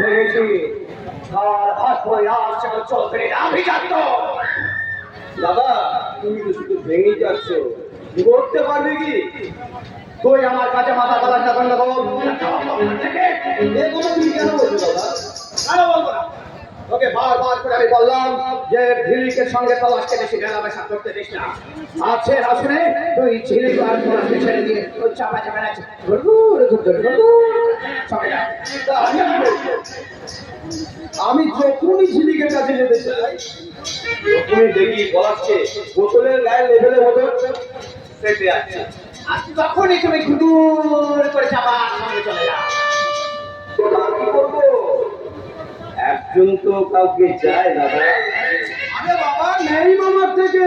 ভেঙেছি আর হাত পরে আসছে চৌধুরীর আভিজাত। দাদা তুমি তো শুধু ভেঙেই যাচ্ছ, করতে পারবে কি? তুই আমার কাছে মাথা গলার না করলে বল তুমি কেন বলছো দাদা? কেন বলবো না? ওকে বারবার করে আমি বললাম যে ঝিলিকের সঙ্গে তলাশকে বেশি মেলামেশা করতে দিস না। আছে না শুনে তুই ঝিলিক আর তলাশকে ছেড়ে দিয়ে ওই চাপা চাপা আছে আমি যখনই ঝিলিকের কাছে যেতে চাই তখনই দেখি পলাশকে বোতলের গায়ে লেভেলের মতো ফেটে আছে। আর তখনই তুমি ঘুটুর করে চাপার সঙ্গে চলে যাও। কি করবো? একজন তো কাউকে যায় দাদা। আরে বাবা নেই মামার থেকে।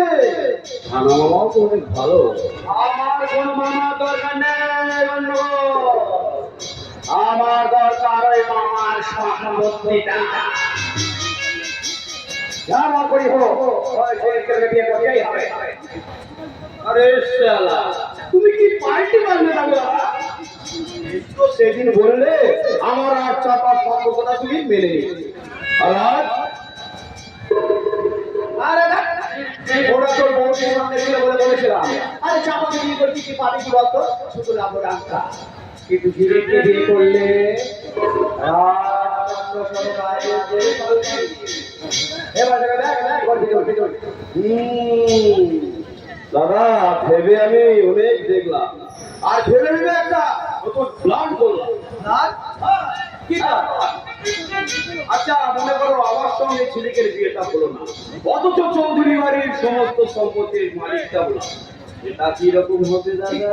মামা মামাও তো অনেক ভালো। আমার কোনো মামার দরকার নেই বন্ধুগণ। আমার দরকার ওই মামার সম্পত্তিটা। যা করি হোক ওই ছেলেকে বিয়ে করতেই হবে। আরে শালা তুমি কি পাল্টি মারলে দাদা? তো সেদিন বললে আমার আর চাপা সম্পর্কটা তুমি মেনে নিয়েছি। ওরা তোর বউকে সামনে ছিল বলে বলেছিলাম আরে চাপাকে বিয়ে করতে কি পাবি কি বলতো? শুধু লাভ ডাক্তার। কিন্তু ঝিলিককে বিয়ে করলে দাদা ভেবে আমি অনেক দেখলাম আর ভেবে ভেবে একটা নতুন প্ল্যান করলাম। কি আচ্ছা মনে করো আমার সঙ্গে ঝিলিকের বিয়েটা হলো না, অথচ চৌধুরী বাড়ির সমস্ত সম্পত্তির মালিকটা হলো। এটা কি রকম হতে দাদা?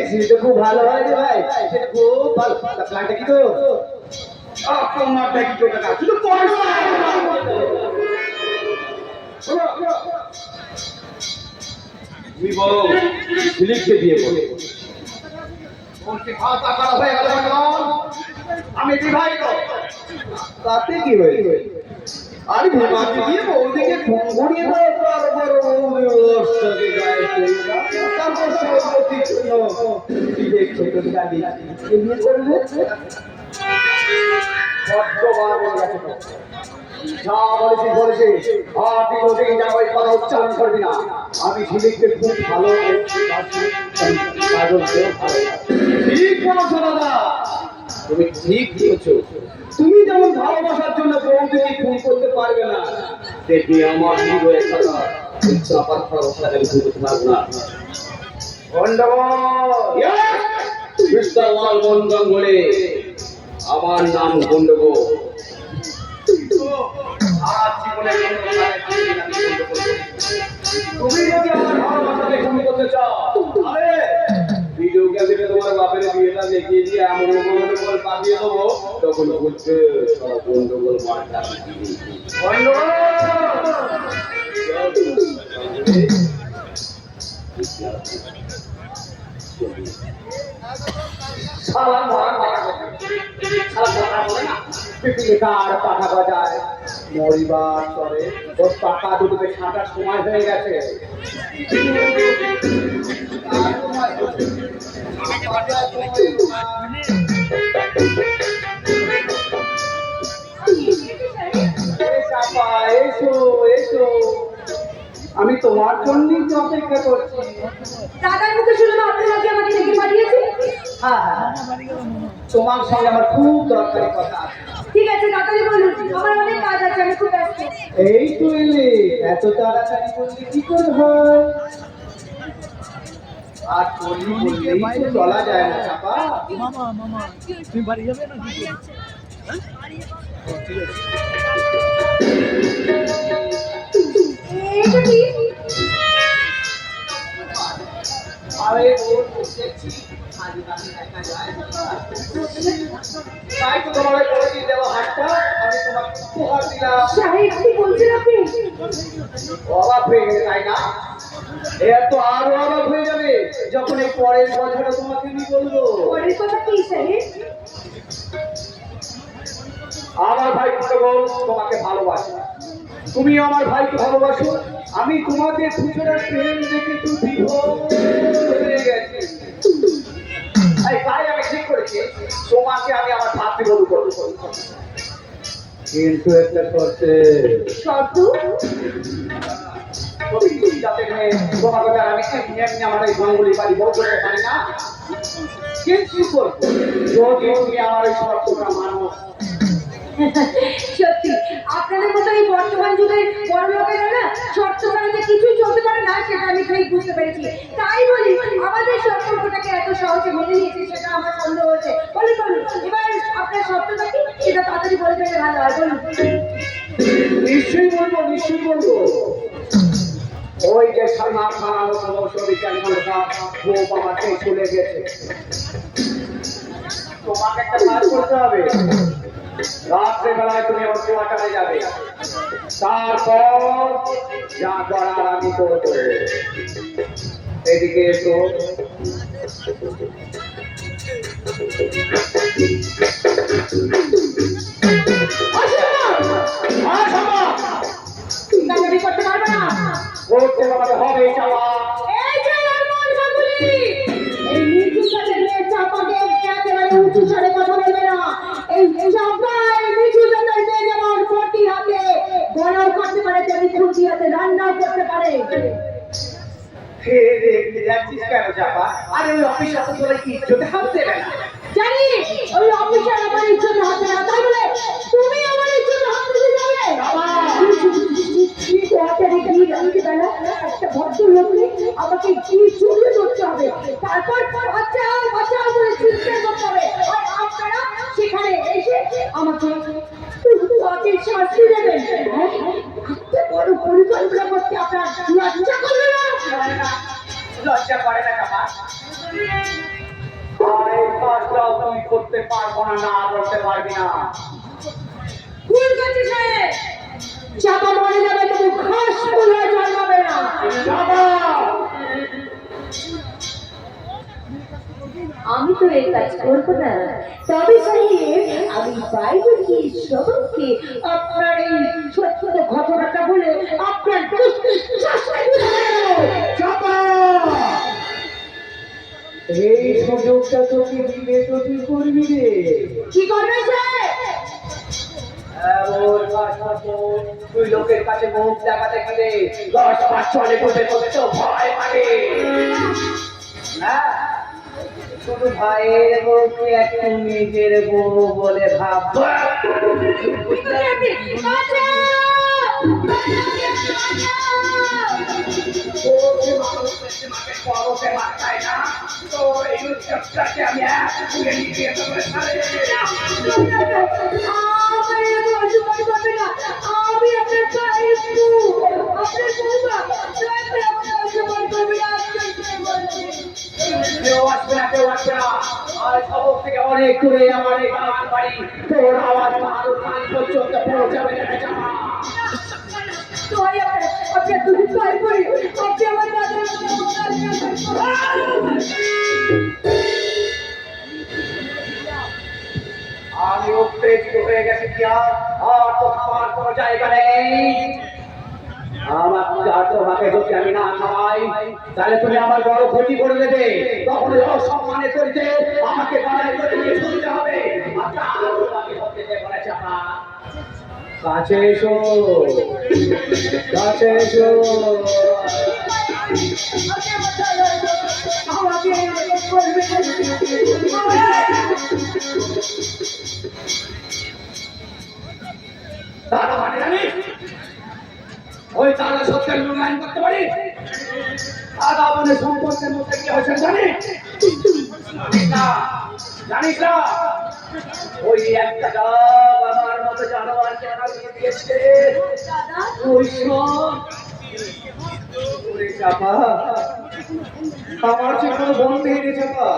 সেটা খুব ভালো হয় রে ভাই, সেটা খুব ভালো। প্ল্যানটা কি তো তোমারটা কি তো টাকা শুধু পয়সা। তুমি বলো ঝিলিককে বিয়ে করবে? আমি বিবাহিত, তাতে কি হয়েছে? আর বিবাহিত দিয়ে বৌদিকে ঘুম ঘুরিয়ে দাও, তারপর তারপর সম্পত্তির জন্য বিয়ে করবে। আমি ঝিলিককে খুব ভালো ঠিক বলেছো দাদা, তুমি ঠিক বলেছো। তুমি যেমন ভালোবাসার জন্য বৌদিকে খুন করতে পারবে না, তেমনি আমার হৃদয়ের কথা চাপার ভরসা আমি করতে পারবো না। বন্ধন বলে আমার নাম গন্ডগোল। তুমি যদি আমার ভালোবাসাকে খুন করতে চাও, আরে ভিডিও ক্যামেরা তোমার বাপের বিয়েটা দেখিয়ে দিয়ে এমন গন্ডগোল পাঠিয়ে দেবো, তখন বলছে সব গন্ডগোল মারটা পাখা বাজায় মরিবার চরে ওর পাখা দুটোকে ছাটার সময় হয়ে গেছে। এসো এসো, আমি তোমার জন্যই তো অপেক্ষা করছি। দাদার মুখে শুনলাম আপনি নাকি আমাকে ডেকে পাঠিয়েছেন। হ্যাঁ তোমার সঙ্গে আমার খুব দরকারি কথা আছে। ঠিক আছে তাড়াতাড়ি বলুন, আমার অনেক কাজ আছে, আমি খুব ব্যস্ত। এই তো এলে, এত তাড়াতাড়ি বললে কি করে হয়? আর বললেই তো চলা যায় না চাপা। মামা মামা তুমি বাড়ি যাবে না কি? ঠিক আছে। আরে ওর দেখছি আজকে দেখা যায় তাই তো তোমাকে করে দিয়ে দেবো হাতটা। আমি তোমাকে উপহার দিলাম। সাহেব কি বলছেন আপনি? অবাক হয়ে গেছে তাই না? এর তো আরো অবাক হয়ে যাবে যখন এই পরের কথাটা তোমাকে আমি বলবো। পরের কথা কি সাহেব? আমার ভাই তোমাকে ভালোবাসে, তুমি আমার ভাইকে ভালোবাসো। আমি তোমাকে দুজনের প্রেম দেখে তুই বিভোর হয়ে গেছি। তাই আমি ঠিক করেছি তোমাকে আমি আমার ভাতৃবধূ করবো। কিন্তু একটা শর্তে শর্ত? যাতে তোমাকে আর আমি এমনি এমনি আমার এই গঙ্গুলি বাড়ি বউ করতে পারি না, কিন্তু করবো যদি তুমি আমার এই শর্তটা মানো। সত্যি আপনাদের মতো এই বর্তমান যুগের বড় লোকেরা না শর্ত ছাড়া যে কিছুই চলতে পারে না সেটা আমি ঠিক বুঝতে পেরেছি। তাই বলি আমাদের সম্পর্কটাকে এত সহজে মেনে নিয়েছে সেটা আমার সন্দেহ হচ্ছে। বলুন বলুন এবার আপনার শর্তটা কি সেটা তাড়াতাড়ি বলে দিলে ভালো হয়। বলুন। নিশ্চয়ই বলবো, নিশ্চয়ই বলবো। ওই যে সালমান খান বিজ্ঞানী বউ আমাকে চলে গেছে, তোমাকে একটা কাজ করতে হবে। রাত্রে বেলায় তুমি ওর কোয়ার্টারে যাবে, তারপর যা করার আমি করবো। এদিকে এসো। চিন্তাচারি করতে পারবে না। করতে পারবে হবে চাওয়া। এই যে লালমোহন গাঙ্গুলি, এই নিচু জাতের মেয়ে চাপাকে একেবারে উঁচু স্বরে কথা বলবে না। এই চাপা এই নিচু জাতের মেয়ে যেমন বটি হাতে গড়াও করতে পারে তেমনি খুঁটি হাতে রান্নাও করতে পারে। যাচ্ছিস কেন চাপা? আরে ওই অফিস এত করে কি ইজ্জতে হাত দেবে না? জানি ওই অফিসার আমার ইজ্জতে হাত দেবে না, তাই বলে তুমি আমার ইজ্জতে হাত দিতে যাবে? একটা ভদ্রলোককে আমাকে কি চুরিয়ে ধরতে হবে, তারপর বাঁচাও বাঁচাও বলে চিৎকার করতে হবে, আর আপনারা সেখানে এসে আমাকে তাকে শাস্তি দেবেন। এত বড় পরিকল্পনা করতে আপনার লজ্জা করবে না? লজ্জা করে না চাপা? এই কাজটাও তুই করতে পারবো না, না বলতে পারবি না। ভুল করছিস সাহেব, চাপা মরে যাবে তবু ঘাস ফুল হয়ে জন্মাবে না। চাপা! আমি তো এই কাজ করবো না, তবে সাহেব আমি বাইরে গিয়ে সবাইকে আপনার এই সত্য ঘটনাটা বলে আপনার চাপা! এই সুযোগটা তোকে দিলে তো তুই করবি রে। কি করবে সাহেব? তুই লোকের কাছে মুখ দেখাতে গেলে 10 চলে করতে করতে তো ভয় পাবে। হ্যাঁ, শুধু ভাইয়ের বউকে একটু নিজের বউ বলে ভাববো। আমি কেউ আসবে না, কেউ আসবে না। আর খবর থেকে অনেক দূরে আমার এই বাগান বাড়ি, তোর আওয়াজ আরো কান পর্যন্ত পৌঁছাবে না চাপা। আমি উত্তেজিত হয়ে গেছি কি আর তো খাওয়ার কোনো জায়গা নেই। আমার তোমাকে যদি আমি না খাওয়াই তাহলে তুমি আমার বড় ক্ষতি করে দেবে, তখন অসম্মানে করিতে আমাকে বাড়াই করে নিয়ে শুনতে হবে। কাছে এসো, কাছে এসো। তারা মানে জানিস ওই তারা সত্যের মূল্যায়ন করতে পারি। দাদা বোনের সম্পর্কের মধ্যে কি হয়েছে জানিস না? জানিস না ওই একটা গাব আমার মতো জানোয়ারকে হারিয়ে দিয়েছে। ওই সব চাপা আমার যে কোনো বন্ধু নেই চাপা।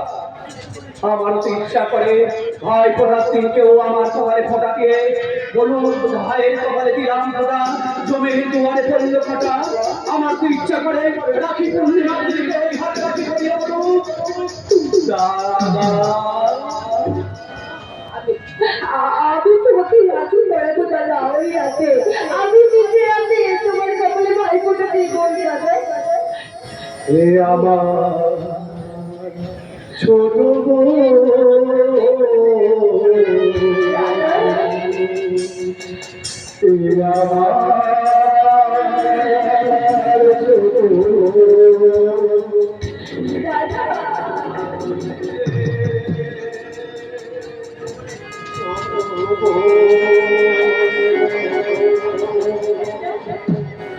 আমার তো ইচ্ছা করে ভাই ফোটার দিনকেও আমার সবাই ফোটা দিয়ে বলুন ভাইয়ের সবাই দিলাম ফোটা, জমির দুয়ারে পড়ল ফোটা। আমার তো ইচ্ছা করে রাখি পূর্ণিমার দিকে ওই হাতে রাখি করিয়ে বলুন দাদা। আমি তোমাকে রাখি বেড়াবো দাদা, ওই রাতে আমি নিজে রাতে তোমার কপালে ভাই ফোটা দিয়ে বলছি দাদা। এ আমার ছোট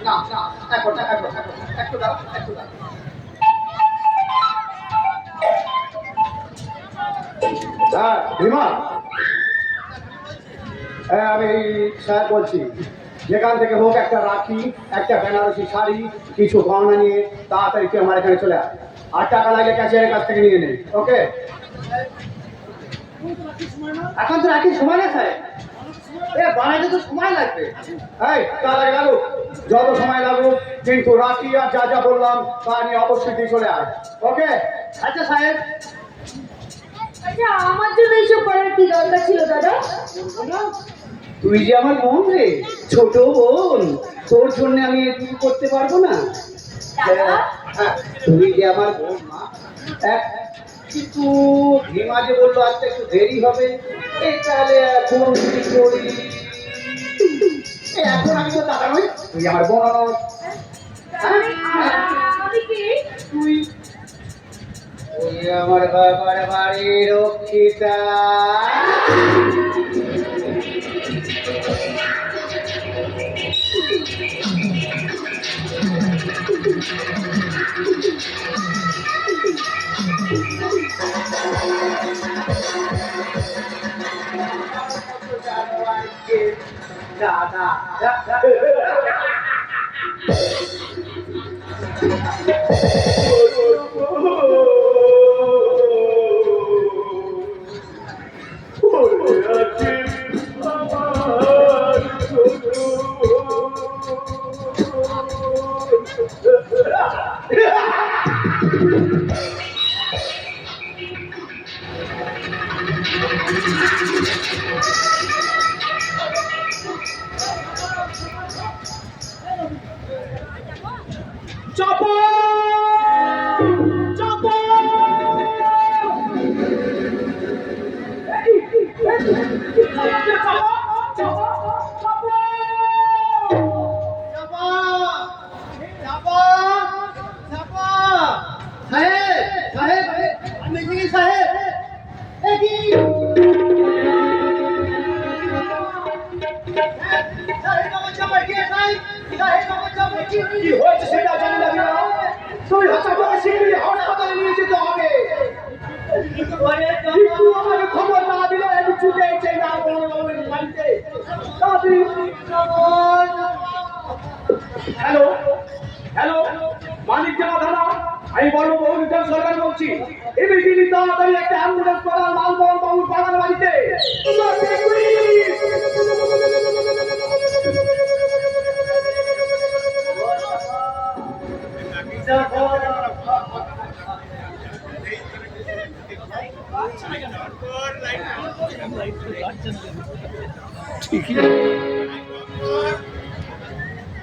না না এখন একটু দাও একটু দাও। হ্যাঁ ভীমা, হ্যাঁ আমি স্যার বলছি, যেখান থেকে হোক একটা রাখি, একটা বেনারসি শাড়ি, কিছু গহনা নিয়ে তাড়াতাড়ি তুই আমার এখানে চলে আয়, আর টাকা লাগলে ক্যাশিয়ারের কাছ থেকে নিয়ে নে। ওকে? এখন তো রাখি সময় না স্যার, বানাইতে তো সময় লাগবে। এই তাড়াতাড়ি লাগুক, যত সময় লাগুক, কিন্তু রাখি আর যা যা বললাম তা নিয়ে অবশ্যই দিয়ে চলে আয়। ওকে? আচ্ছা সাহেব। আচ্ছা আমার জন্য এইসব করার কি দরকার ছিল দাদা? তুই যে আমার বোন রে, ছোট বোন, তোর জন্য আমি এটুকু করতে পারবো না? দাদা? হ্যাঁ, তুই যে আমার বোন মা, কিন্তু ভীমা যে বললো আজকে একটু দেরি হবে, এই তাহলে এখন কি করি? এখন আমি তো দাদা নই, তুই আমার বোন। আমি কি? তুই আমার বাবার বাড়ির রক্ষিতা। দাদা চাপা চাপা কি হয়েছে সেটা জানি না বিনা, তুই হাসপাতালে শিগগিরই হাসপাতালে নিয়ে যেতে হবে। কিন্তু আমাকে খবর না দিলে আমি ছুটে এসে না বড়বাবুর বাড়িতে। হ্যালো হ্যালো, মানিক জামা থানা, আমি বড়বাবু বিধান সরকার বলছি। ইমিডিয়েটলি তাড়াতাড়ি একটা অ্যাম্বুলেন্স করা লালমোহন বাবুর বাগান বাড়িতে। ঠিক আছে